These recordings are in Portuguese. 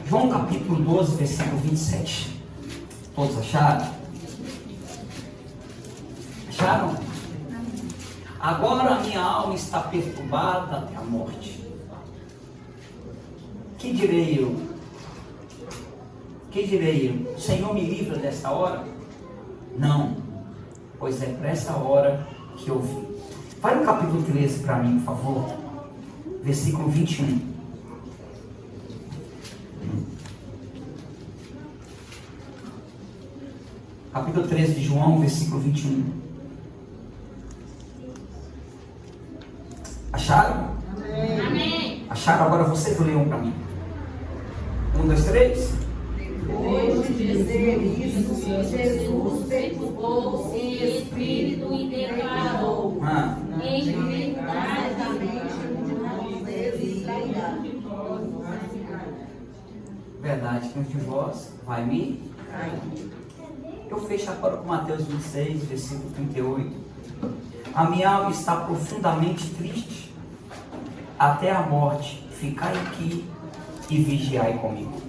João capítulo 12, versículo 27. Todos acharam? Acharam? Agora a minha alma está perturbada até a morte. Que direi eu? Que direi eu? Senhor, me livra desta hora? Não, pois é para essa hora que eu vim. Vai no capítulo 13 para mim, por favor. Versículo 21. Capítulo 13 de João, versículo 21. Acharam? Amém. Acharam? Agora vocês leiam para mim. 1, 2, 3. Depois de dizer isso, Jesus perturbou-se e Espírito e declarou: em verdade, verdade, que um de vós vai me cair. Eu fecho agora com Mateus 26, versículo 38. A minha alma está profundamente triste até a morte. Ficai aqui e vigiai comigo.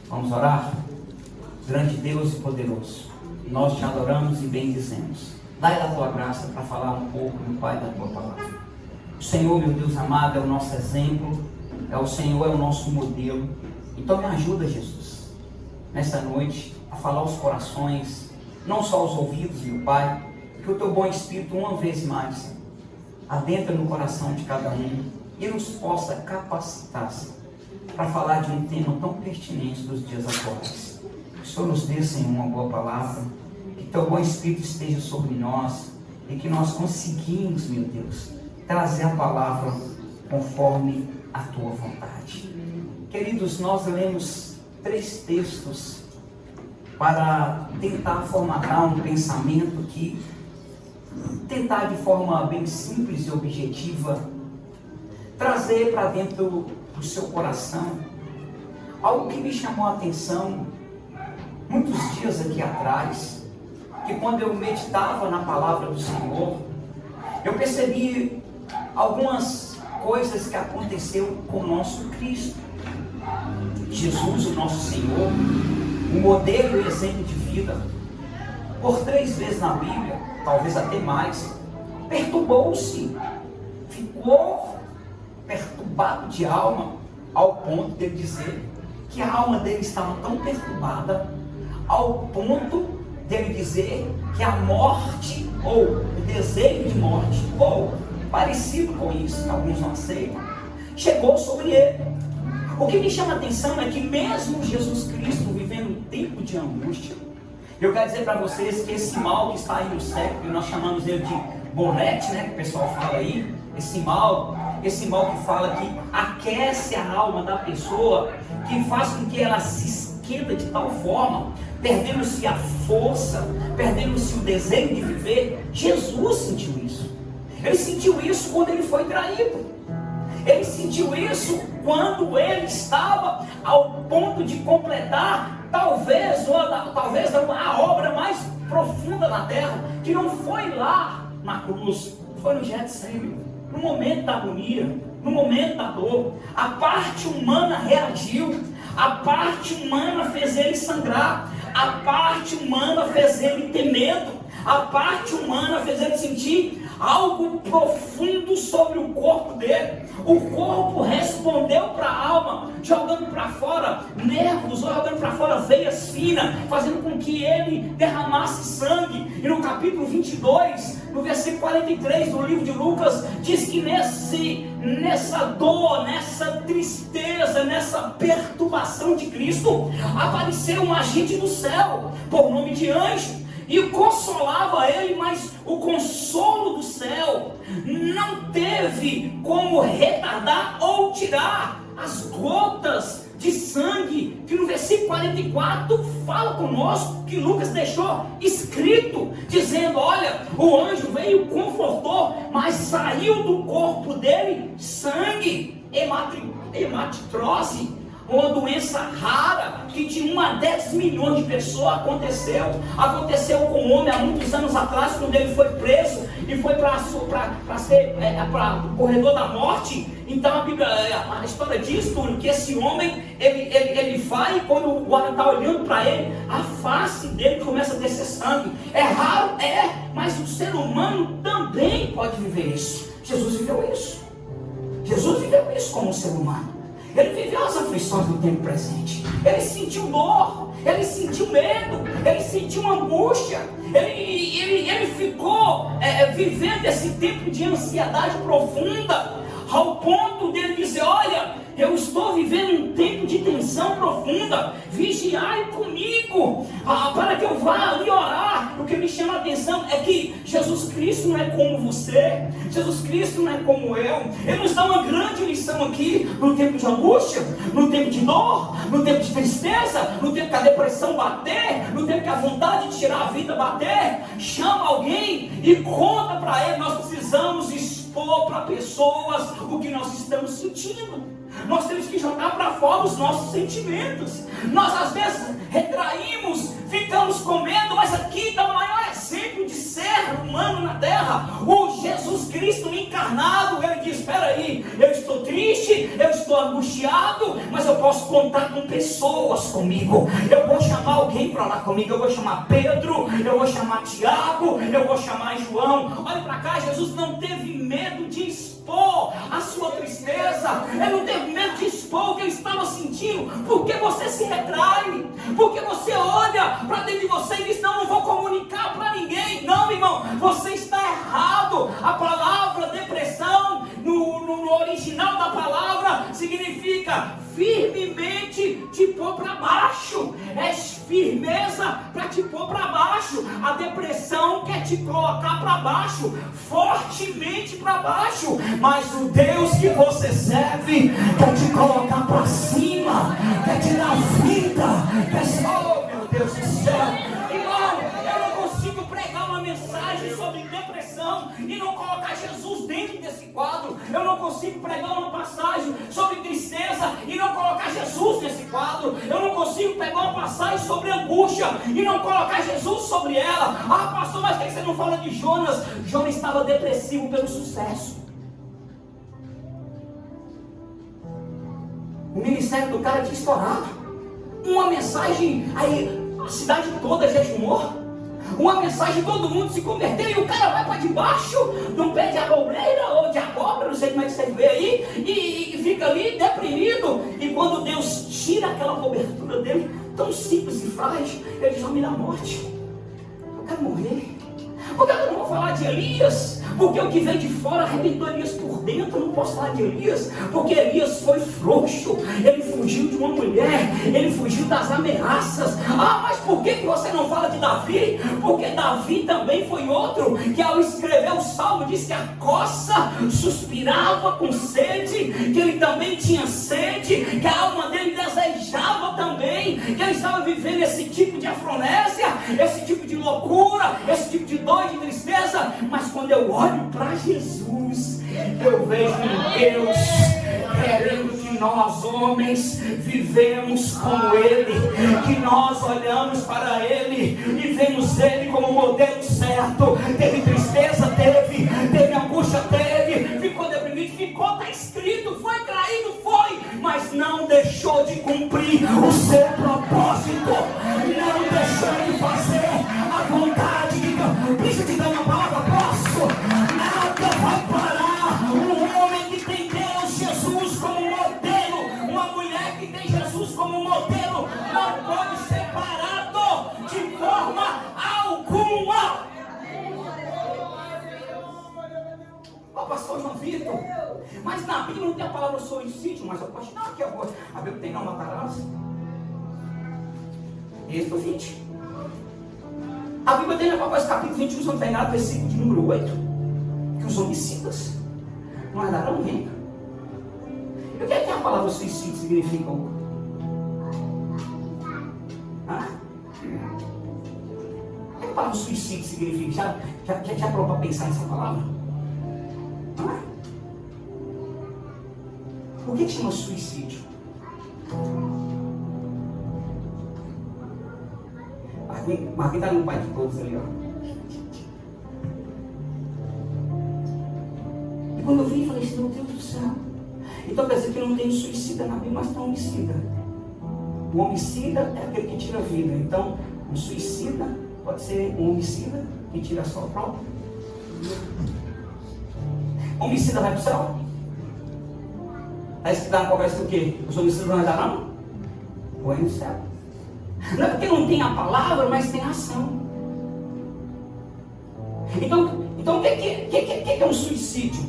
Vamos orar? Grande Deus e poderoso, nós te adoramos e bendizemos. Dai da tua graça para falar um pouco, meu Pai, da tua palavra. O Senhor, meu Deus amado, é o nosso exemplo, o Senhor é o nosso modelo. Então me ajuda, Jesus, nesta noite, a falar aos corações, não só aos ouvidos, meu Pai, que o teu bom Espírito, uma vez mais, adentra no coração de cada um e nos possa capacitar para falar de um tema tão pertinente dos dias atuais. Que o Senhor nos dê, Senhor, uma boa palavra, que teu bom Espírito esteja sobre nós e que nós conseguimos, meu Deus, trazer a palavra conforme a tua vontade. Queridos, nós lemos 3 textos para tentar formatar um pensamento que, tentar de forma bem simples e objetiva, trazer para dentro do seu coração algo que me chamou a atenção muitos dias aqui atrás, que quando eu meditava na palavra do Senhor, eu percebi algumas coisas que aconteceu com o nosso Cristo. Jesus, o nosso Senhor, o modelo e exemplo de vida, por 3 vezes na Bíblia, talvez até mais, perturbou-se, ficou perturbado de alma, ao ponto de ele dizer que a alma dele estava tão perturbada, ao ponto dele dizer que a morte, ou o desejo de morte, ou parecido com isso, que alguns não aceitam, chegou sobre ele. O que me chama a atenção é que mesmo Jesus Cristo vivendo um tempo de angústia, eu quero dizer para vocês que esse mal que está aí no século, que nós chamamos ele de bonete, né, que o pessoal fala aí, esse mal que fala que aquece a alma da pessoa, que faz com que ela se esquenta de tal forma, perdendo-se a força, perdendo-se o desejo de viver. Jesus sentiu isso. Ele sentiu isso quando ele foi traído. Ele sentiu isso quando ele estava ao ponto de completar talvez a obra mais profunda da terra, que não foi lá na cruz, foi no Getsemane, no momento da agonia, no momento da dor. A parte humana reagiu, a parte humana fez ele sangrar, a parte humana fez ele ter medo, a parte humana fez ele sentir algo profundo sobre o corpo dele. O corpo respondeu para a alma, jogando para fora nervos, jogando para fora veias finas, fazendo com que ele derramasse sangue. E no capítulo 22, no versículo 43 do livro de Lucas, diz que nessa dor, nessa tristeza, nessa perturbação de Cristo, apareceu um agente do céu, por nome de anjo, e consolava ele, mas o consolo do céu não teve como retardar ou tirar as gotas de sangue que no versículo 44 fala conosco, que Lucas deixou escrito, dizendo: olha, o anjo veio, confortou, mas saiu do corpo dele sangue, hematitrose, uma doença rara, que de 1 a 10 milhões de pessoas aconteceu com um homem há muitos anos atrás, quando ele foi preso e foi para o corredor da morte. Então a história diz, Túlio, que esse homem, ele vai, e quando o guarda está olhando para ele, a face dele começa a descer sangue. É raro, mas o ser humano também pode viver isso. Jesus viveu isso. Jesus viveu isso como um ser humano. Ele viveu as aflições do tempo presente. Ele sentiu dor, ele sentiu medo, ele sentiu angústia. Ele ficou vivendo esse tempo de ansiedade profunda, ao ponto dele dizer: olha, eu estou vivendo um tempo de tensão profunda, vigiai comigo, para que eu vá ali orar. O que me chama a atenção é que Jesus Cristo não é como você, Jesus Cristo não é como eu. Ele nos dá uma grande lição aqui, no tempo de angústia, no tempo de dor, no tempo de tristeza, no tempo que a depressão bater, no tempo que a vontade de tirar a vida bater. Chama alguém e conta para ele. Nós precisamos expor para pessoas o que nós estamos sentindo. Nós temos que jogar para fora os nossos sentimentos. Nós às vezes retraímos, ficamos com medo, mas aqui está o maior exemplo de ser humano na terra, o Jesus Cristo encarnado. Ele diz: espera aí, eu estou triste, eu estou angustiado, mas eu posso contar com pessoas comigo. Eu vou chamar alguém para lá comigo. Eu vou chamar Pedro, eu vou chamar Tiago, eu vou chamar João. Olha para cá, Jesus não teve medo de expor a sua tristeza. Ele não teve medo de expor o que ele estava sentindo. Porque você se retrai, porque você olha para dentro de você e diz: não vou comunicar para ninguém. Não, irmão, você está errado. A palavra depressão no original da palavra significa firmemente te pôr para baixo. É firmeza para te pôr para baixo. A depressão quer te colocar para baixo, fortemente para baixo. Mas o Deus que você serve quer te colocar para cima, quer te dar vida. Oh, meu Deus do céu, irmão, eu não consigo pregar uma mensagem sobre depressão e não colocar Jesus dentro desse quadro. Eu não consigo pregar uma passagem sobre tristeza e não colocar Jesus nesse quadro. Eu não consigo pegar uma passagem sobre angústia e não colocar Jesus sobre ela. Ah, pastor, mas por que você não fala de Jonas? Jonas estava depressivo pelo sucesso. O ministério do cara tinha estourado. Uma mensagem, aí a cidade toda jejumou. Uma mensagem, todo mundo se converteu, e o cara vai para debaixo de um pé de abobreira ou de abóbora, não sei como é que você vê aí, e fica ali deprimido. E quando Deus tira aquela cobertura dele, tão simples e frágil, ele já me dá morte. Eu quero morrer. Porque eu não vou falar de Elias, porque o que vem de fora arrebentou Elias por dentro. Eu não posso falar de Elias, porque Elias foi frouxo, ele fugiu de uma mulher, ele fugiu das ameaças. Ah, mas por que você não fala de Davi? Porque Davi também foi outro, que ao escrever o salmo, diz que a coça suspirava com sede, que ele também tinha sede, que a alma dele desejava também, que ele estava vivendo esse tipo de afronésia, esse tipo de loucura, esse tipo de dor, de tristeza. Mas quando eu olho para Jesus, eu vejo um Deus querendo que nós homens vivemos como Ele, que nós olhamos para Ele e vemos Ele como modelo certo. Teve tristeza? Teve angústia? Teve. Ficou deprimido? Ficou. Está escrito. Foi traído? Foi. Mas não deixou de cumprir o seu propósito, não deixou de fazer a vontade de Deus. Deixa eu te dar uma palavra, posso? Nada vai parar um homem que tem Deus, Jesus como modelo, uma mulher que tem Jesus como modelo, não pode ser parado de forma alguma. Ó, pastor João Vitor, mas na Bíblia não tem a palavra suicídio, mas eu posso não, que a Bíblia tem não matarás. Êxodo 20. A Bíblia tem Apocalipse capítulo 21, se não tem nada, versículo de número 8, que os homicidas não herdarão o reino. E o que é que a palavra suicídio significa? Ah? O que a palavra suicídio significa? Já parou para pensar nessa palavra? Ah? O que chama suicídio? Marquinhos está no pai de todos ali, ó. E quando eu vi, falei assim, meu Deus do céu. Então quer dizer que não tem suicida na Bíblia, mas tem homicida. O homicida é aquele que tira a vida. Então, um suicida pode ser um homicida que tira a sua própria. Homicida vai para o céu? Está escrito na Apocalipse o quê? Os homicidas não andarão? Vai no céu. Não é porque não tem a palavra, mas tem a ação. Então o que é um suicídio?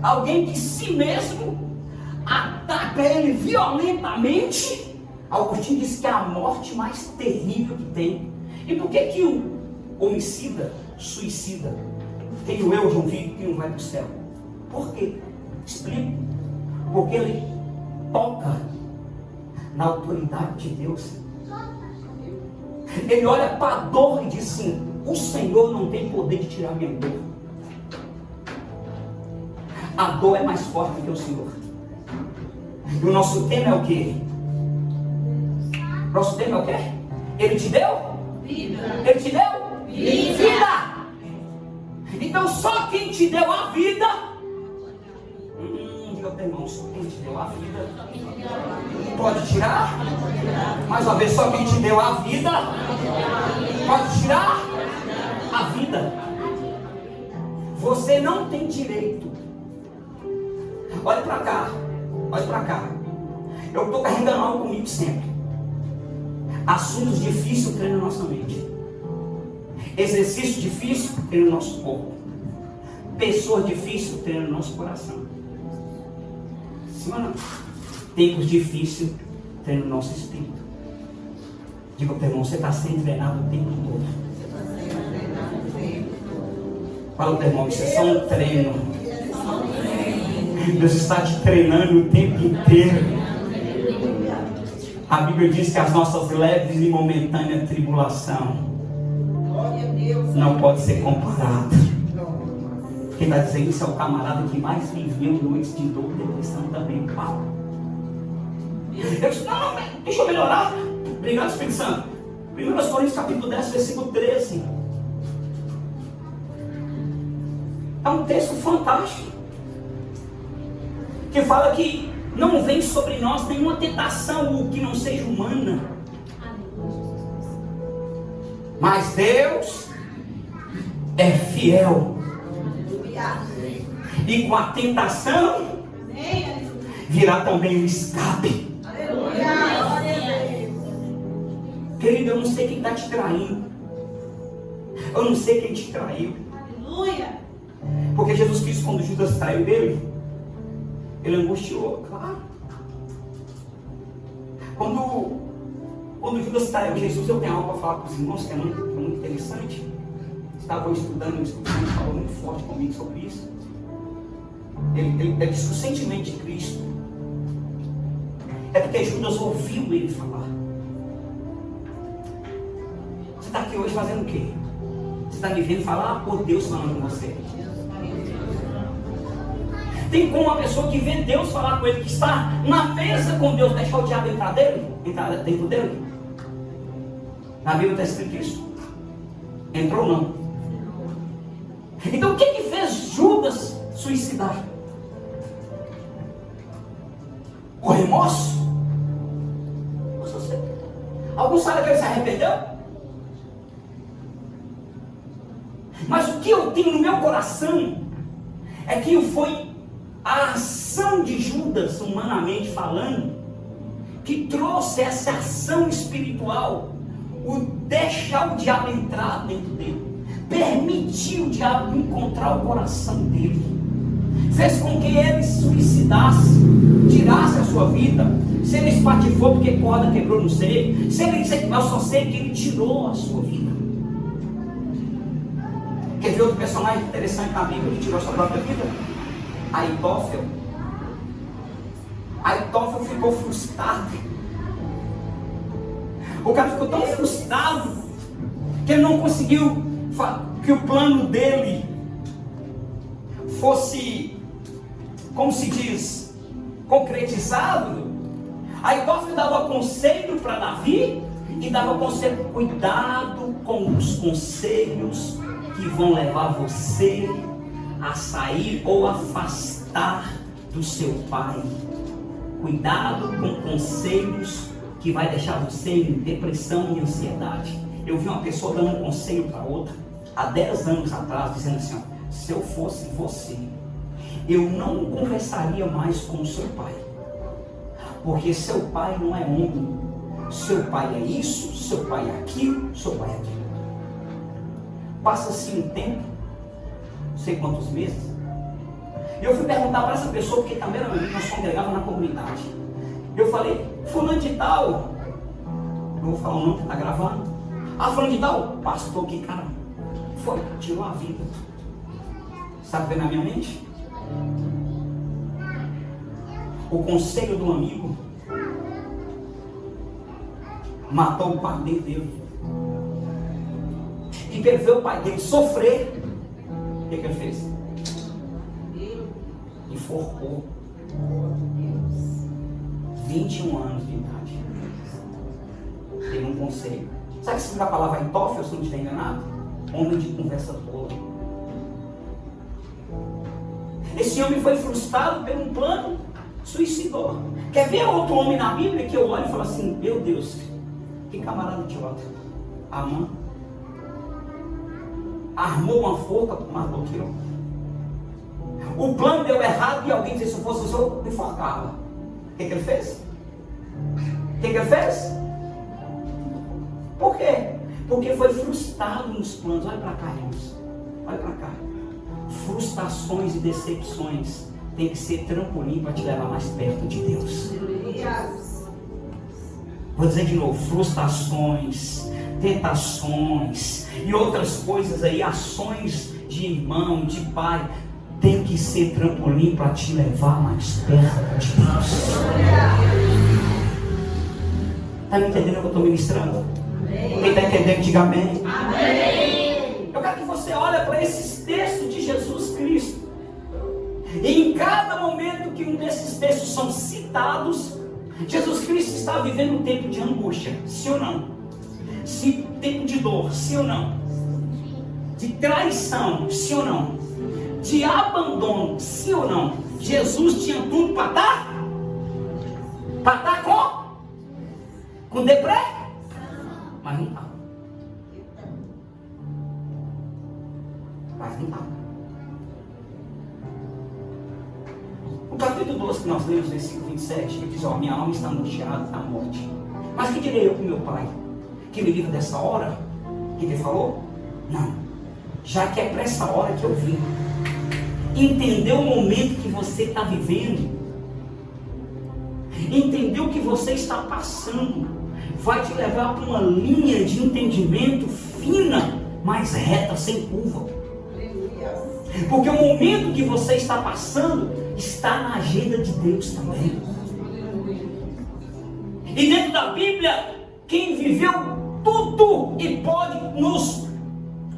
Alguém que si mesmo ataca ele violentamente. Agostinho diz que é a morte mais terrível que tem. E por que o homicida, suicida, tem o eu, João Vitor, que não vai para o céu? Por quê? Explico. Porque ele toca na autoridade de Deus. Ele olha para a dor e diz assim: o Senhor não tem poder de tirar minha dor. A dor é mais forte do que o Senhor. E o nosso tema é o quê? Nosso tema é o quê? Ele te deu? Vida. Ele te deu? Vida. Então só quem te deu a vida, diga para o irmão, só quem te deu a vida pode tirar? Mais uma vez, só quem te deu a vida pode tirar a vida. Você não tem direito. Olha para cá, olha para cá. Eu estou carregando algo comigo sempre. Assuntos difíceis treinam nossa mente. Exercício difícil treina o nosso corpo. Pessoas difíceis treinam o nosso coração. Sim ou não? Tempos difíceis treinam o nosso espírito. Diga para o irmão, você está sendo treinado o tempo todo. Fala para o irmão, isso é só um treino. Deus está te treinando o tempo inteiro. A Bíblia diz que as nossas leves e momentâneas tribulação não pode ser comparada. Quem está dizendo isso é o camarada que mais viveu noites de dor e depressão também, Paulo. Eu disse, não, deixa eu melhorar. Obrigado, Espírito Santo. 1 Coríntios capítulo 10, versículo 13. É um texto fantástico, que fala que não vem sobre nós nenhuma tentação que não seja humana. Mas Deus é fiel. E com a tentação virá também o escape. Querido, eu não sei quem está te traindo. Eu não sei quem te traiu. Porque Jesus Cristo, quando Judas traiu dele, ele angustiou, claro. Quando Judas traiu Jesus, eu tenho algo para falar para os irmãos que é muito interessante. Estavam estudando, ele falou muito forte comigo sobre isso. Ele disse que o sentimento de Cristo é porque Judas ouviu ele falar. Você está aqui hoje fazendo o quê? Você está me vendo falar por Deus falando com você. Tem como uma pessoa que vê Deus falar com ele, que está na mesa com Deus, deixar o diabo entrar dentro dele? Na Bíblia está escrito isso. Entrou ou não? Então o que fez Judas suicidar? O remorso? Alguns sabem que ele se arrependeu? Mas o que eu tenho no meu coração é que foi a ação de Judas, humanamente falando, que trouxe essa ação espiritual, o deixar o diabo entrar dentro dele, permitiu o diabo encontrar o coração dele, fez com que ele suicidasse, tirasse a sua vida. Se ele espatifou porque corda quebrou, não sei. Se ele disse, eu só sei que ele tirou a sua vida. Quer ver outro personagem interessante na Bíblia que tirou a sua própria vida? Aitófel. Aitófel ficou frustrado. O cara ficou tão frustrado que ele não conseguiu que o plano dele fosse, como se diz, concretizado. Aitófel dava conselho para Davi e dava conselho: cuidado com os conselhos que vão levar você a sair ou afastar do seu pai. Cuidado com conselhos que vai deixar você em depressão e ansiedade. Eu vi uma pessoa dando um conselho para outra há 10 anos atrás, dizendo assim: ó, se eu fosse você, eu não conversaria mais com o seu pai, porque seu pai não é homem. Seu pai é isso, seu pai é aquilo, seu pai é aquilo. Passa-se um tempo, não sei quantos meses, e eu fui perguntar para essa pessoa, porque também era amigo, nós congregávamos na comunidade. Eu falei: fulano de tal, eu vou falar o nome que está gravando. Ah, fulano de tal, pastor, que cara foi, tirou a vida. Sabe o que veio na minha mente? O conselho do amigo matou o pai dele. E para ver o pai dele sofrer, o que ele fez? Enforcou. 21 anos de idade. Teve um conselho. Sabe o que significa a palavra Itófel, se não estiver enganado? Homem de conversa tola. Esse homem foi frustrado por um plano, suicidou. Quer ver outro homem na Bíblia que eu olho e falo assim: meu Deus, que camarada idiota. Amã armou uma forca, matou o tirou. O plano deu errado e alguém disse: se eu fosse o senhor, me enforcava. O que ele fez? O que ele fez? Por quê? Porque foi frustrado nos planos. Olha para cá, irmãos. Olha para cá. Frustrações e decepções tem que ser trampolim para te levar mais perto de Deus. Vou dizer de novo: frustrações, tentações e outras coisas aí, ações de irmão, de pai, tem que ser trampolim para te levar mais perto de Deus. Está me entendendo o que eu estou ministrando? Quem está entendendo, diga amém. Amém. Eu quero que você olhe para esses textos de Jesus Cristo. E em cada momento que um desses textos são citados, Jesus Cristo está vivendo um tempo de angústia, sim ou não? Sim, tempo de dor, sim ou não? De traição, sim ou não? De abandono, sim ou não? Jesus tinha tudo para dar? Para dar com deprê? Mas não estava. O capítulo 12 que nós lemos, versículo 27, ele diz: ó, minha alma está angustiada à morte. Mas que direi eu para o meu pai? Que me livre dessa hora? Que ele falou? Não. Já que é para essa hora que eu vim. Entender o momento que você está vivendo. Entender o que você está passando. Vai te levar para uma linha de entendimento fina, mas reta, sem curva. Porque o momento que você está passando está na agenda de Deus também. E dentro da Bíblia, quem viveu tudo e pode nos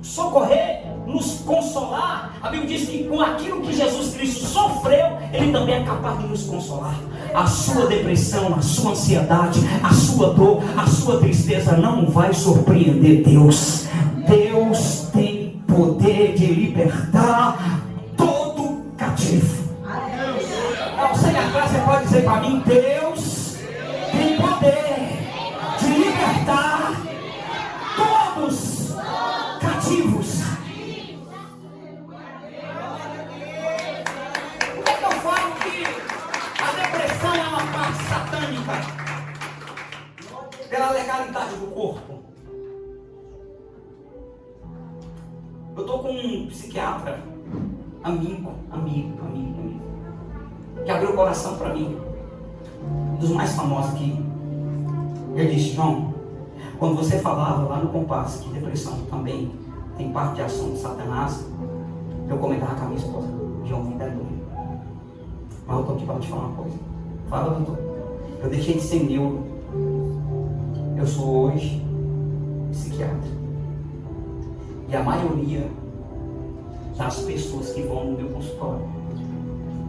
socorrer, nos consolar, a Bíblia diz que com aquilo que Jesus Cristo sofreu, Ele também é capaz de nos consolar. A sua depressão, a sua ansiedade, a sua dor, a sua tristeza não vai surpreender Deus. Deus tem poder de libertar todo cativo. Você na classe pode dizer para mim: Deus tem poder de libertar todos cativos. Por que eu falo que a depressão é uma parte satânica? Pela legalidade do corpo. Eu estou com um psiquiatra, amigo, que abriu o coração para mim, um dos mais famosos aqui. Ele disse: João, quando você falava lá no compasso que depressão também tem parte de ação de Satanás, eu comentava com a minha esposa: João, vida é doido. Mas eu estou aqui para te falar uma coisa. Fala, doutor. Eu deixei de ser neuro. Eu sou hoje psiquiatra. E a maioria das pessoas que vão no meu consultório,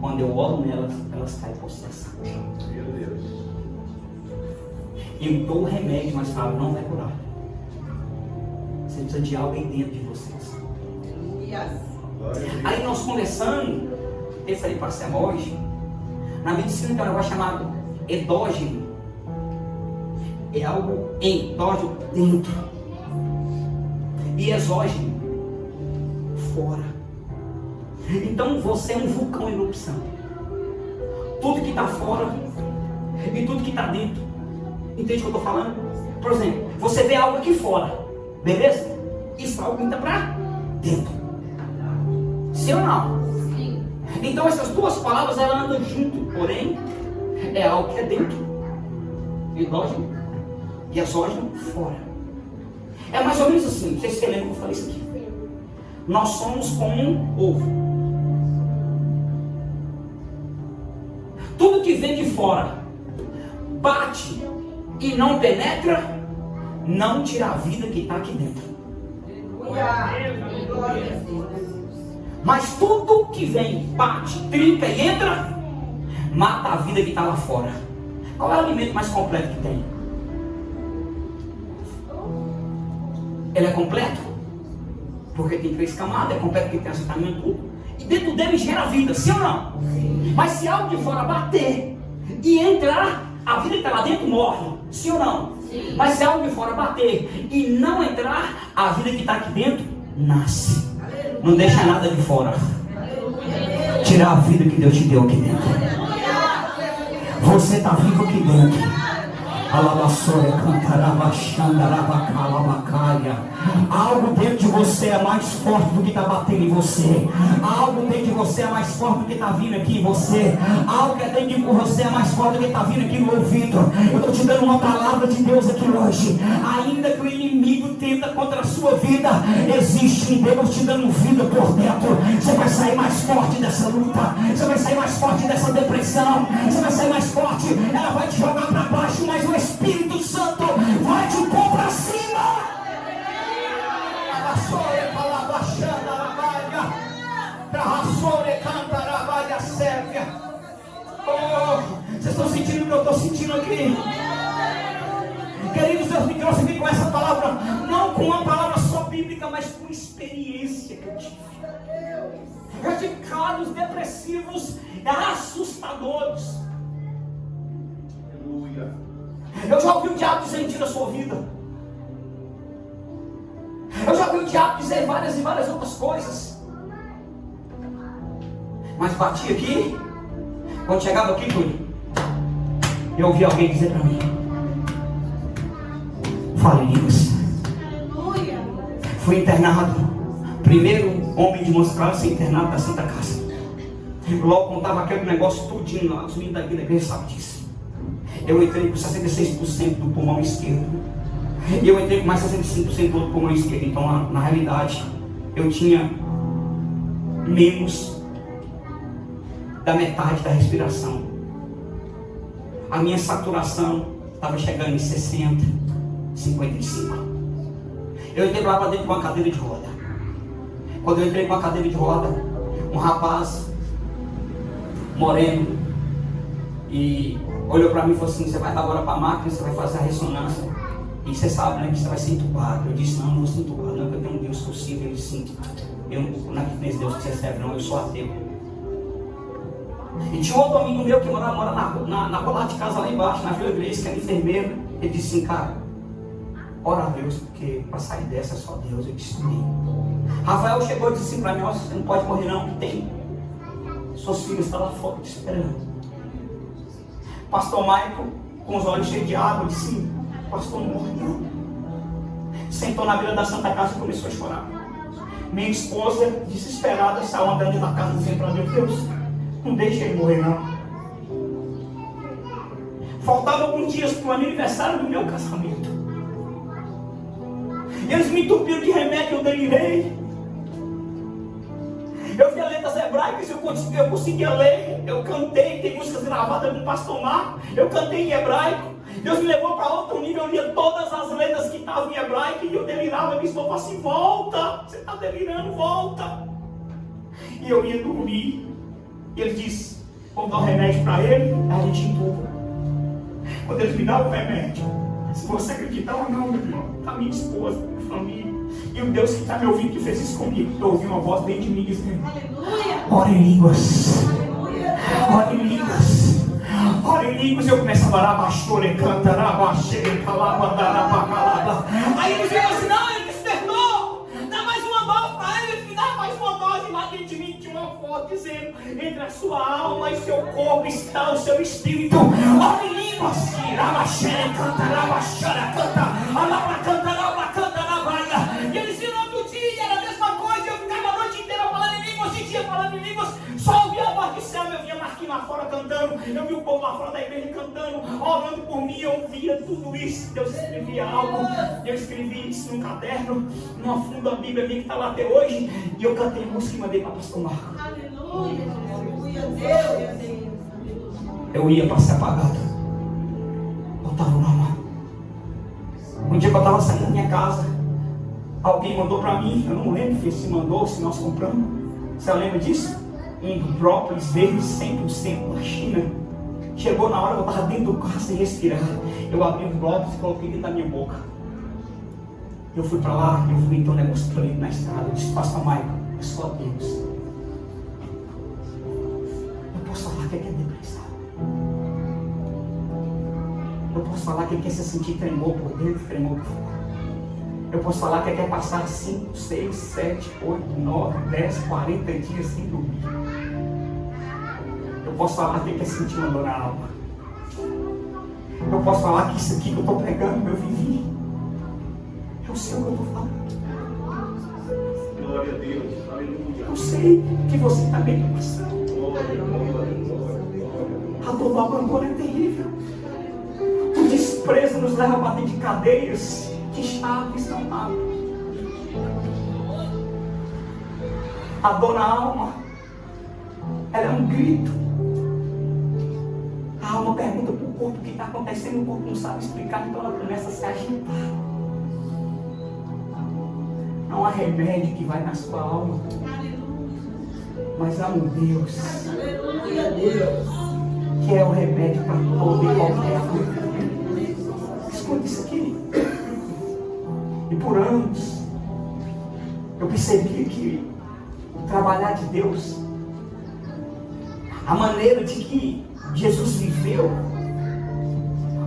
quando eu olho nelas, elas caem possessas. Meu Deus. Eu dou o remédio, mas falo, não vai curar. Você precisa de algo aí dentro de vocês. Aí nós conversando, esse aí passamos hoje, na medicina tem um negócio chamado endógeno. É algo endógeno dentro. E exógeno fora. Então você é um vulcão em erupção. Tudo que está fora e tudo que está dentro. Entende o que eu estou falando? Por exemplo, você vê algo aqui fora, beleza? Isso é algo que está para dentro. Sim ou não? Sim. Então essas duas palavras elas andam junto, porém é algo que é dentro. Endógeno e exógeno fora. É mais ou menos assim, não sei se você lembra que eu falei isso aqui. Nós somos como um ovo. Tudo que vem de fora bate e não penetra, não tira a vida que está aqui dentro. Mas tudo que vem, bate, trinca e entra, mata a vida que está lá fora. Qual é o alimento mais completo que tem? Ele é completo porque tem 3 camadas, é completo porque tem assentamento tudo. E dentro dele gera vida, sim ou não? Sim. Mas se algo de fora bater e entrar, a vida que está lá dentro morre, sim ou não? Sim. Mas se algo de fora bater e não entrar, a vida que está aqui dentro nasce. Aleluia. Não deixa nada de fora. Aleluia. Tirar a vida que Deus te deu aqui dentro. Você está vivo aqui dentro. Algo dentro de você é mais forte do que está batendo em você. Algo dentro de você é mais forte do que está vindo aqui em você. Algo que é dentro de você é mais forte do que está vindo aqui no ouvido. Eu estou te dando uma palavra de Deus aqui hoje. Ainda que o inimigo tenta contra a sua vida, existe um Deus te dando vida por dentro. Você vai sair mais forte dessa luta. Você vai sair mais forte dessa depressão. Você vai sair mais forte. Ela vai te jogar para baixo, mas o Espírito Santo vai te pôr para cima. Vocês estão sentindo o que eu estou sentindo aqui? Queridos, Deus me trouxe aqui com essa palavra, não com uma palavra só bíblica, mas com experiência que eu tive. Eu tive casos depressivos assustadores. Eu já ouvi o diabo dizer mentira na sua vida. Eu já ouvi o diabo dizer várias e várias outras coisas. Mas batia aqui. Quando chegava aqui, Júlio, eu ouvi alguém dizer para mim: fale línguas. Fui internado. Primeiro homem de mostrar ser internado da Santa Casa. Logo contava aquele negócio tudinho lá. Os meninos daqui da igreja sabem disso. Eu entrei com 66% do pulmão esquerdo. E eu entrei com mais 65% do pulmão esquerdo. Então, na realidade, eu tinha menos da metade da respiração. A minha saturação estava chegando em 60, 55. Eu entrei lá para dentro com uma cadeira de roda. Quando eu entrei com a cadeira de roda, um rapaz moreno e olhou para mim e falou assim: você vai agora para a máquina, você vai fazer a ressonância e você sabe, né, que você vai ser entubado. Eu disse: não vou ser entubado, não, porque eu tenho um Deus possível. Ele disse: eu não acredito nesse Deus que você serve, não, eu sou ateu. E tinha outro amigo meu que mora na rua lá de casa, lá embaixo, na Vila Grace, que era enfermeiro. Ele disse assim: cara, ora a Deus, porque para sair dessa é só Deus. Eu disse: Rafael chegou e disse assim para mim: você não pode morrer não, que tem suas filhas estão lá fora te esperando. Pastor Michael, com os olhos cheios de água, disse: pastor, não morre não. Sentou na beira da Santa Casa e começou a chorar. Minha esposa, desesperada, saiu andando da casa dizendo para Deus: Deus, não deixe ele morrer não. Faltavam alguns dias para o aniversário do meu casamento. Eles me entupiram de remédio, eu delirei. Eu vi as letras hebraicas, eu conseguia ler. Eu cantei, tem músicas gravadas com o pastor Marco. Eu cantei em hebraico. Deus me levou para outro nível, eu lia todas as letras que estavam em hebraico. E eu delirava, e me estou assim: volta, você está delirando, volta. E eu ia dormir. E ele disse: vamos dar um remédio para ele, a gente entuba. Quando eles me dão o remédio, se você acreditar ou não, meu irmão, está minha esposa, minha família, e o Deus que está me ouvindo, que fez isso comigo, eu ouvi uma voz dentro de mim dizendo: ora em línguas, ora em línguas, ora em línguas. E eu começo a orar, bastore, cantará, baixere, calabandará, bacalaba. Aí eles viram assim: não, ele despertou, dá mais uma dose para ele, me dá mais uma dose. Lá dentro de mim tinha uma foto dizendo: entre a sua alma e seu corpo está o seu espírito. Ora em línguas, rabaxere, cantará, baixara, canta, alabra, cantará, cantará, baia. E eles viram outro dia, era a mesma coisa. Eu ficava a noite inteira falando em línguas, de dia falando em línguas, só ouvia a voz do céu. Eu via Marquinhos lá fora cantando, eu vi o povo lá fora da igreja cantando, orando por mim. Eu ouvia tudo isso. Deus escrevia algo, eu escrevi isso num caderno, numa funda Bíblia minha que está lá até hoje. E eu cantei música e mandei para o pastor Marco. Aleluia, Deus. Eu ia para ser apagado, botava o nome. Um dia que eu estava saindo da minha casa, alguém mandou para mim, eu não lembro se mandou, se nós compramos. Você lembra disso? Um brócolis verde 100% da China. Chegou na hora que eu estava dentro do carro sem respirar. Eu abri o brócolis e coloquei dentro da minha boca. Eu fui para lá, eu fui então um negócio para ele na estrada. Eu disse: pastor Michael, é só Deus. Eu posso falar que é depressão. Eu posso falar que ele quer se sentir tremor por dentro, tremor por fora. Eu posso falar que ele quer passar 5, 6, 7, 8, 9, 10, 40 dias sem dormir. Eu posso falar que ele quer sentir uma dor na alma. Eu posso falar que isso aqui que eu estou pregando, eu vivi. Eu sei o que eu estou falando. Glória a Deus. Aleluia. Eu sei que você também está passando. A dor do abandono é terrível. O desprezo nos leva a bater de cadeias. Que chaves não abrem. A dor na alma, ela é um grito. A alma pergunta para o corpo o que está acontecendo, o corpo não sabe explicar, então ela começa a se agitar. Não há remédio que vai na sua alma, mas há um Deus que é o remédio para todo e qualquer coisa. Escuta isso aqui. E por anos eu percebi que o trabalhar de Deus, a maneira de que Jesus viveu,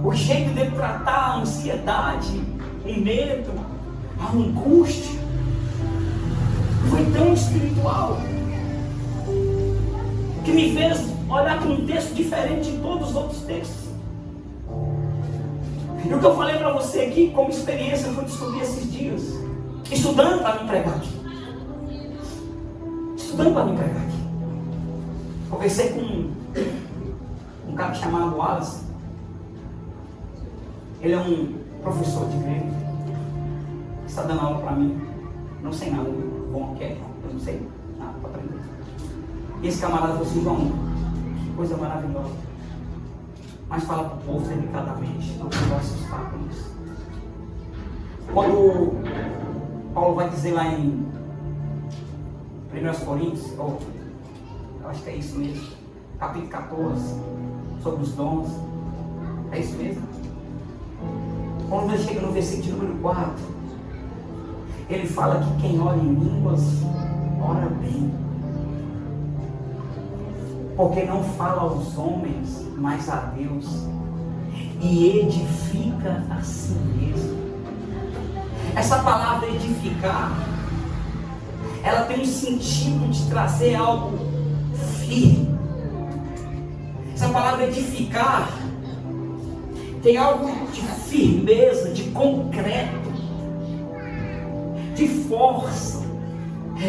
o jeito de tratar a ansiedade, o medo, a angústia, foi tão espiritual que me fez olhar para um texto diferente de todos os outros textos. E o que eu falei para você aqui, como experiência, eu fui descobrir esses dias, estudando para me pregar aqui. Conversei com um cara chamado Wallace. Ele é um professor de igreja, está dando aula para mim. Não sei nada bom que é, eu não sei nada para aprender. E esse camarada falou assim: João, que coisa maravilhosa, mas fala para o povo delicadamente, não vai assustar com isso. Quando Paulo vai dizer lá em 1 Coríntios, eu acho que é isso mesmo, capítulo 14, sobre os dons, é isso mesmo? Quando ele chega no versículo número 4, ele fala que quem ora em línguas, ora bem, porque não fala aos homens, mas a Deus, e edifica a si mesmo. Essa palavra edificar, ela tem um sentido de trazer algo firme. Essa palavra edificar tem algo de firmeza, de concreto, de força.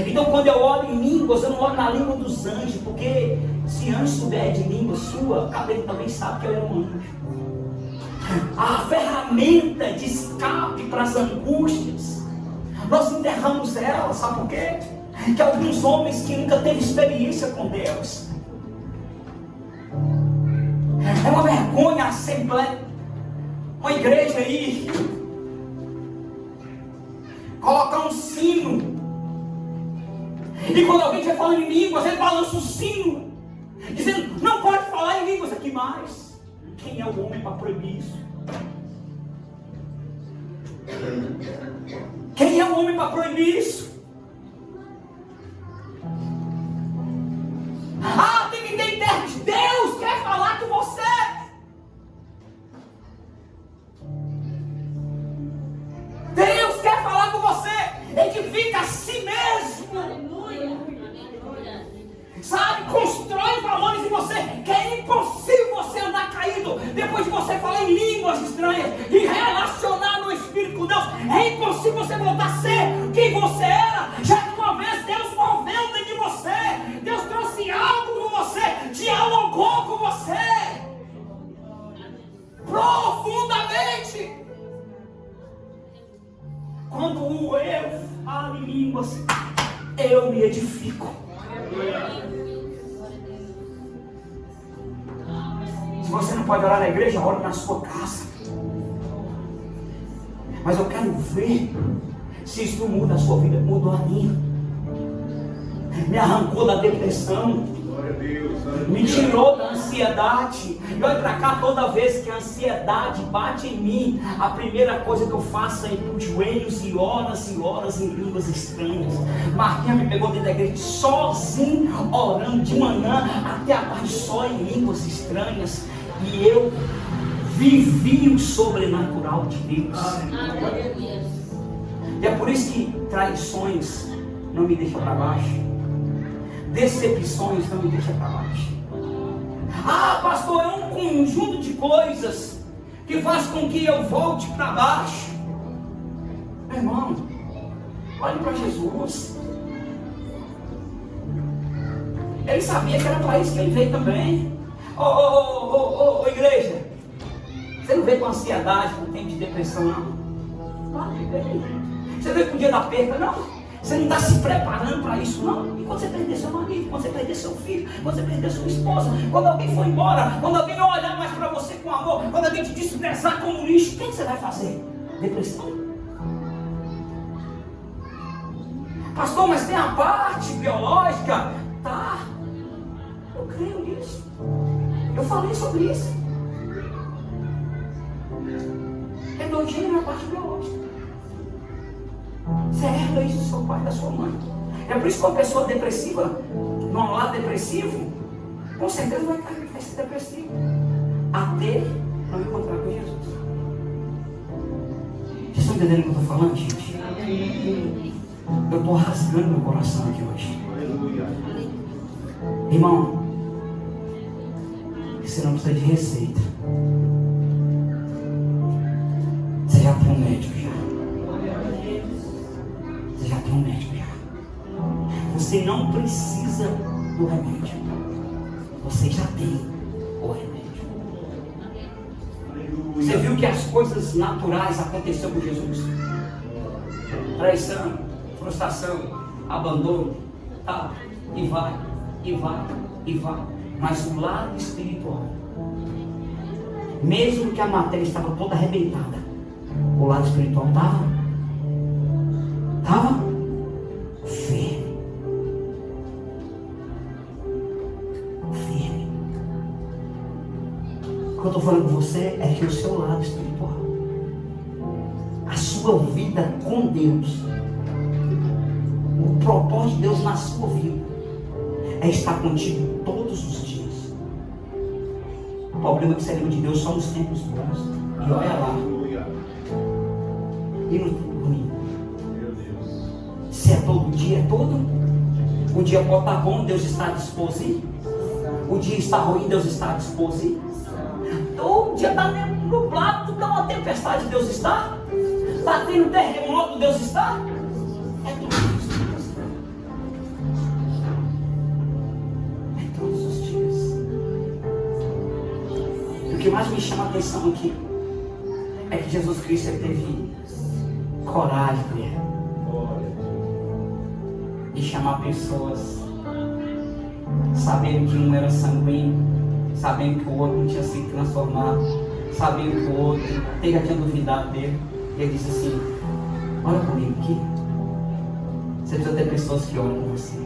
Então quando eu oro em línguas, eu não oro na língua dos anjos, porque se anjo souber de língua sua, cabelo também sabe que eu era um anjo. A ferramenta de escape para as angústias, nós enterramos ela, sabe por quê? Que alguns homens que nunca teve experiência com Deus, é uma vergonha a assembleia, uma igreja aí, colocar um sino, e quando alguém estiver falando em línguas, ele balança o sino, dizendo: não pode falar em línguas aqui mais. quem é o homem para proibir isso? Quem é o homem para proibir isso? Ah, tem que ter intérprete. Deus quer falar com você. Deus quer falar com você. Edifica a si mesmo. Sabe, constrói valores em você, que é impossível você andar caído depois de você falar em línguas estranhas e relacionar no Espírito com Deus. É impossível você voltar a ser quem você era, já que uma vez Deus moveu dentro de você, Deus trouxe algo com você, dialogou com você profundamente. Quando eu falo em línguas, eu me edifico. Se você não pode orar na igreja, ora na sua casa. Mas eu quero ver se isso não muda a sua vida. Mudou a minha. Me arrancou da depressão. Me tirou da ansiedade. E olha pra cá, toda vez que a ansiedade bate em mim, a primeira coisa que eu faço é ir para os joelhos e horas em línguas estranhas. Marquinha me pegou dentro da igreja sozinho, orando de manhã até a tarde só em línguas estranhas. E eu vivi o sobrenatural de Deus. E é por isso que traições não me deixam para baixo. Decepções não me deixam para baixo. Ah, pastor, é um conjunto de coisas que faz com que eu volte para baixo. Meu irmão, olhe para Jesus. Ele sabia que era para isso que ele veio também. Ô, igreja, você não veio com ansiedade, com tempo de depressão, não? Claro que veio. Você veio com o dia da perda, não? Você não está se preparando para isso, não? E quando você perder seu marido, quando você perder seu filho, quando você perder sua esposa, quando alguém for embora, quando alguém não olhar mais para você com amor, quando alguém te desprezar como lixo, o que você vai fazer? Depressão? Pastor, mas tem a parte biológica? Tá, eu creio nisso. Eu falei sobre isso. Endogênio é a parte biológica. Você herda isso do seu pai e da sua mãe. É por isso que uma pessoa depressiva, num lado depressivo, com certeza vai ser depressivo. Até não encontrar com Jesus. Vocês estão entendendo o que eu estou falando, gente? Eu estou rasgando meu coração aqui hoje. Irmão, você não precisa de receita. Você já tem um médico já. Você já tem um médico já. Você não precisa do remédio. Você já tem o remédio. Você viu que as coisas naturais aconteceram com Jesus? Traição, frustração, abandono, tá? E vai, e vai, e vai. Mas o lado espiritual, mesmo que a matéria estava toda arrebentada, o lado espiritual estava firme. Firme. O que eu estou falando com você é que o seu lado espiritual, a sua vida com Deus, o propósito de Deus na sua vida é estar contigo todos os dias. O problema é que você lembra de Deus só nos tempos bons. E olha lá. E no tempo ruim. Se é todo dia, é todo. O dia pode estar bom, Deus está disposto. O dia está ruim, Deus está disposto. O dia está nublado, dá uma tempestade, Deus está. Está tendo terremoto, Deus está. É tudo isso. O que mais me chama a atenção aqui é que Jesus Cristo teve coragem de chamar pessoas, sabendo que um era sanguíneo, sabendo que o outro não tinha sido transformado, sabendo que o outro até já tinha duvidado dele. E ele disse assim: olha comigo aqui, você precisa ter pessoas que oram com você.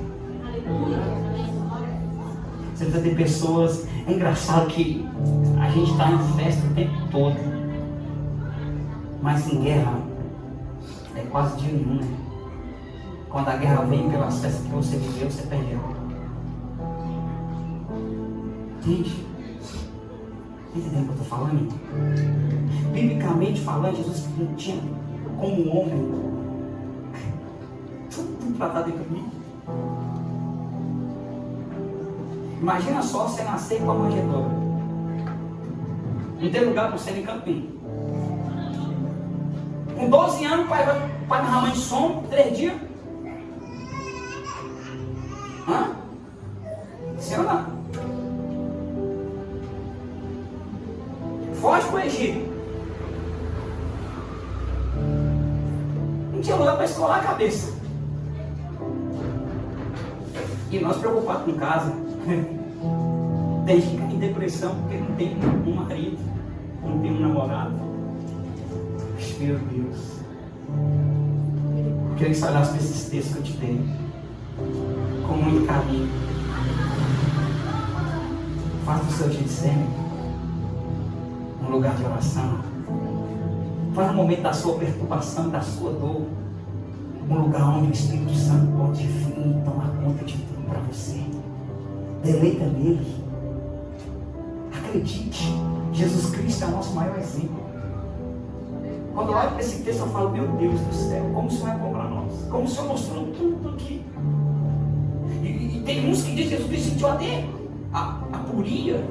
Você precisa ter pessoas. É engraçado que a gente está em festa o tempo todo, mas em guerra é quase dia nenhum, né? Quando a guerra vem pelas festas que você viveu, você perdeu. Entende? Entendeu o que eu estou falando? Biblicamente falando, Jesus não tinha como homem tudo tratado de mim. Imagina só você nascer com a manjedoura. Não tem lugar para você em Campinho. Com 12 anos, o pai na rama de som, 3 dias. Hã? Sim ou não? Foge para o Egito. Não tinha lugar para escolar a cabeça. E nós preocupados com casa. Tem que ficar em depressão porque não tem um marido, não tem um namorado. Meu Deus. Eu queria que você olhasse para esses textos que eu te dei com muito carinho. Faça o seu Getsemane um lugar de oração. Faz um momento da sua perturbação, da sua dor, um lugar onde o Espírito Santo pode vir e tomar conta de tudo para você. Deleita nele. Acredite, Jesus Cristo é o nosso maior exemplo. Quando eu olho para esse texto, eu falo, meu Deus do céu, como o Senhor é bom para nós. Como o Senhor mostrou tudo aqui. E tem uns que dizem que Jesus Cristo sentiu até a apuria.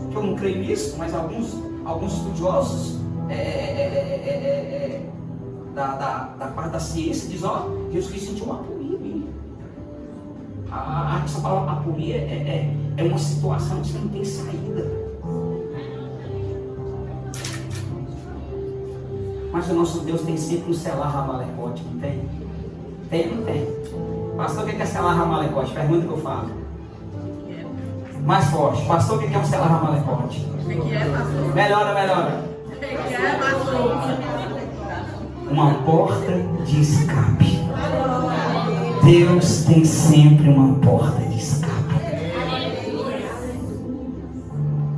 Que eu não creio nisso, mas alguns estudiosos da parte da ciência dizem, ó, Jesus Cristo sentiu uma apuria. Essa palavra apuria é uma situação que você não tem saída. Mas o nosso Deus tem sempre um selar ramalecote, não tem? Tem ou não tem? Pastor, o que é selar ramalecote? Pergunta que eu falo. Mais forte. Pastor, o que é um selar ramalecote? O que é, pastor? Melhora. O que é, pastor? Uma porta de escape. Deus tem sempre uma porta de escape.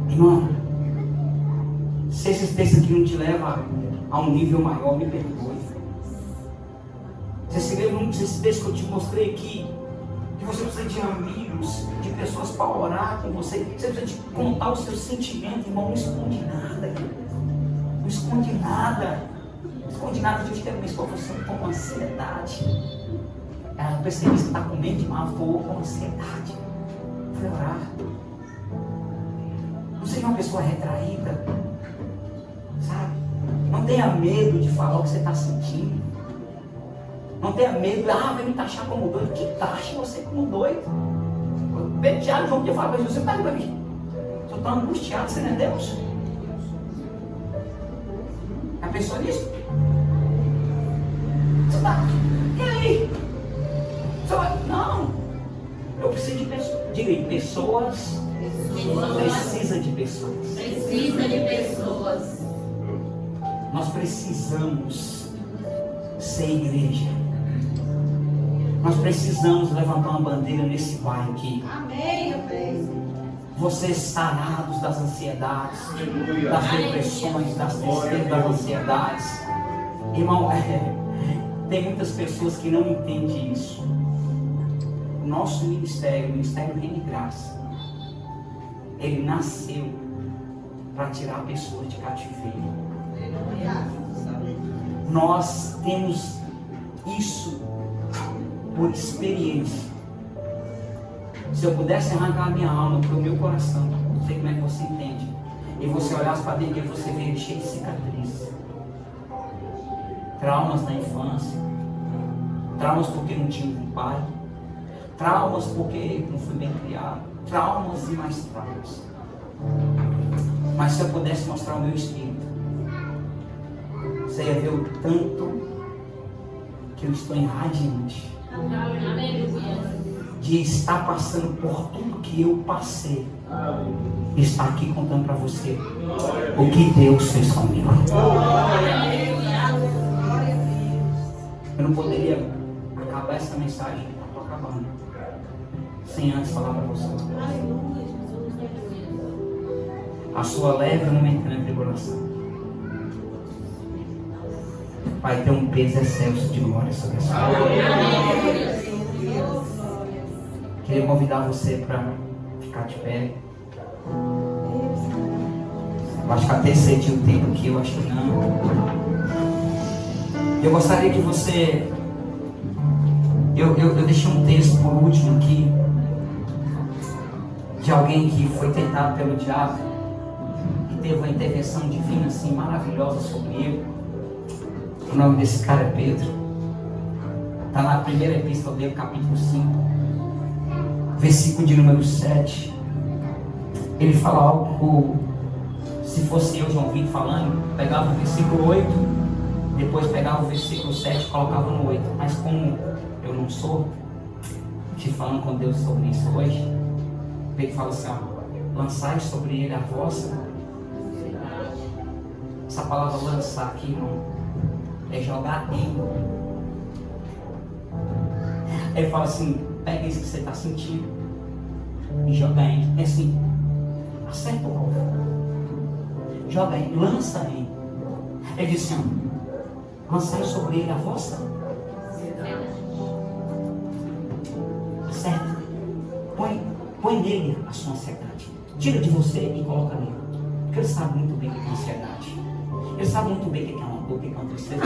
Irmão, se esse texto aqui não te leva a um nível maior, me perdoe. Se esse texto que eu te mostrei aqui, que você precisa de amigos, de pessoas para orar com você, você precisa de contar os seus sentimentos, irmão, não esconde nada. Não esconde nada. Não esconde nada. Deus quer ver se você com ansiedade. Ela percebeu que você está com medo de mal, vou com ansiedade. Foi orar. Não seja uma pessoa retraída, sabe? Não tenha medo de falar o que você está sentindo. Não tenha medo, vai me taxar como doido. Que taxa você como doido? Pedro Tiago, João, que fala para Jesus, você pega para mim. Você está angustiado, você não é Deus? Já pensou nisso? Você está, e aí? Você vai, não. Eu preciso de pessoas. Diga aí, pessoas. Precisa de pessoas. Precisa de pessoas. Nós precisamos ser igreja. Nós precisamos levantar uma bandeira nesse bairro aqui. Amém, amém. Vocês sarados das ansiedades, das depressões, das tristezas, das ansiedades. Irmão, tem muitas pessoas que não entendem isso. O nosso ministério, o Ministério Reino de Graça, ele nasceu para tirar pessoas de cativeiro. Nós temos isso por experiência. Se eu pudesse arrancar a minha alma para o meu coração, não sei como é que você entende, e você olhasse para dentro e você vê cheio de cicatrizes, traumas na infância, traumas porque não tive um pai, traumas porque não fui bem criado, traumas e mais traumas. Mas se eu pudesse mostrar o meu espírito, você ia ver o tanto que eu estou irradiante de estar passando por tudo que eu passei e estar aqui contando para você o que Deus fez comigo. Eu não poderia acabar essa mensagem, estou acabando, tem antes falar para você. A sua leve e momentânea tribulação vai ter um peso excelso de glória sobre a sua vida. Queria convidar você para ficar de pé. Eu acho que até excedi o tempo aqui, eu acho que não. Eu gostaria que você... Eu deixei um texto por último aqui, de alguém que foi tentado pelo diabo e teve uma intervenção divina assim maravilhosa sobre ele. O nome desse cara é Pedro. Está na primeira epístola dele, capítulo 5, versículo de número 7. Ele fala algo, se fosse eu, João Vitor, falando, pegava o versículo 8, depois pegava o versículo 7 e colocava no 8. Mas como eu não sou te falando com Deus sobre isso hoje, Pedro fala assim, ó, lançai sobre ele a vossa. Essa palavra lançar aqui, irmão, é jogar em. Ele fala assim, pega isso que você está sentindo e joga em. É assim, acerta o alvo, joga em, lança em. Ele diz assim, ó, lançai sobre ele a vossa. Certo? Põe nele a sua ansiedade. Tira de você e coloca nele. Porque ele sabe muito bem o que é ansiedade. Ele sabe muito bem o que é uma dor, o que é uma tristeza.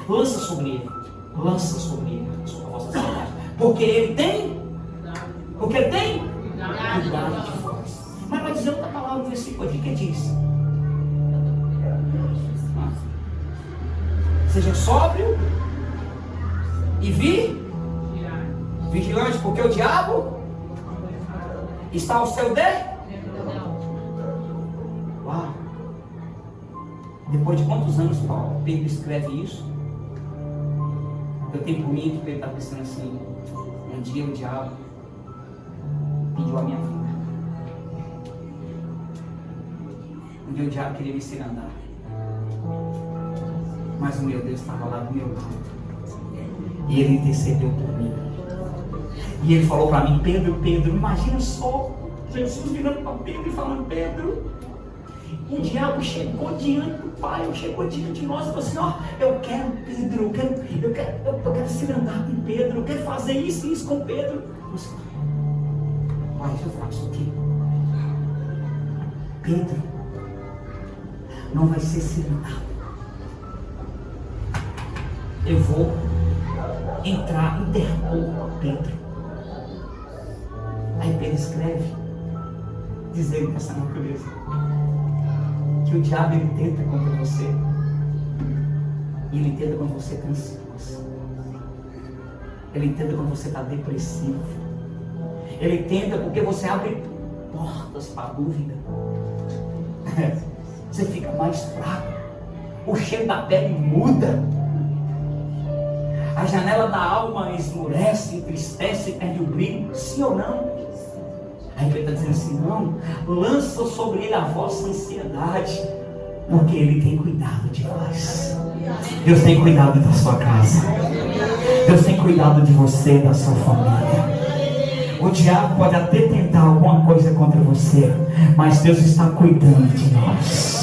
Lança sobre ele. Lança sobre ele a vossa ansiedade. Porque ele tem. Porque ele tem. Cuidado de vós. Mas vai dizer outra palavra no versículo aqui que diz. Seja sóbrio e vigilante, porque o diabo está ao seu Uau! Depois de quantos anos Pedro escreve isso? Eu tenho por mim que Pedro está pensando assim, um dia o diabo pediu a minha vida. Um dia o diabo queria me ensinar a andar. Mas o meu Deus estava lá do meu lado. E ele intercedeu por mim. E ele falou para mim, Pedro, imagina só, Jesus virando para Pedro e falando, Pedro, o diabo chegou diante do Pai, chegou diante de nós e falou assim, ó, eu quero Pedro, eu quero se andar com Pedro, eu quero fazer isso e isso com Pedro. Pai, deixa eu falar isso aqui. Pedro não vai ser cilindado. Eu vou entrar, interpor Pedro. Aí Pedro escreve, dizendo para essa natureza, que o diabo ele tenta contra você, e ele tenta quando você está ansioso, ele tenta quando você está depressivo, ele tenta porque você abre portas para a dúvida, você fica mais fraco, o cheiro da pele muda, a janela da alma esmurece, entristece, perde o brilho, sim ou não? Aí ele está dizendo assim, não, lança sobre ele a vossa ansiedade, porque ele tem cuidado de vós. Deus tem cuidado da sua casa. Deus tem cuidado de você e da sua família. O diabo pode até tentar alguma coisa contra você, mas Deus está cuidando de nós.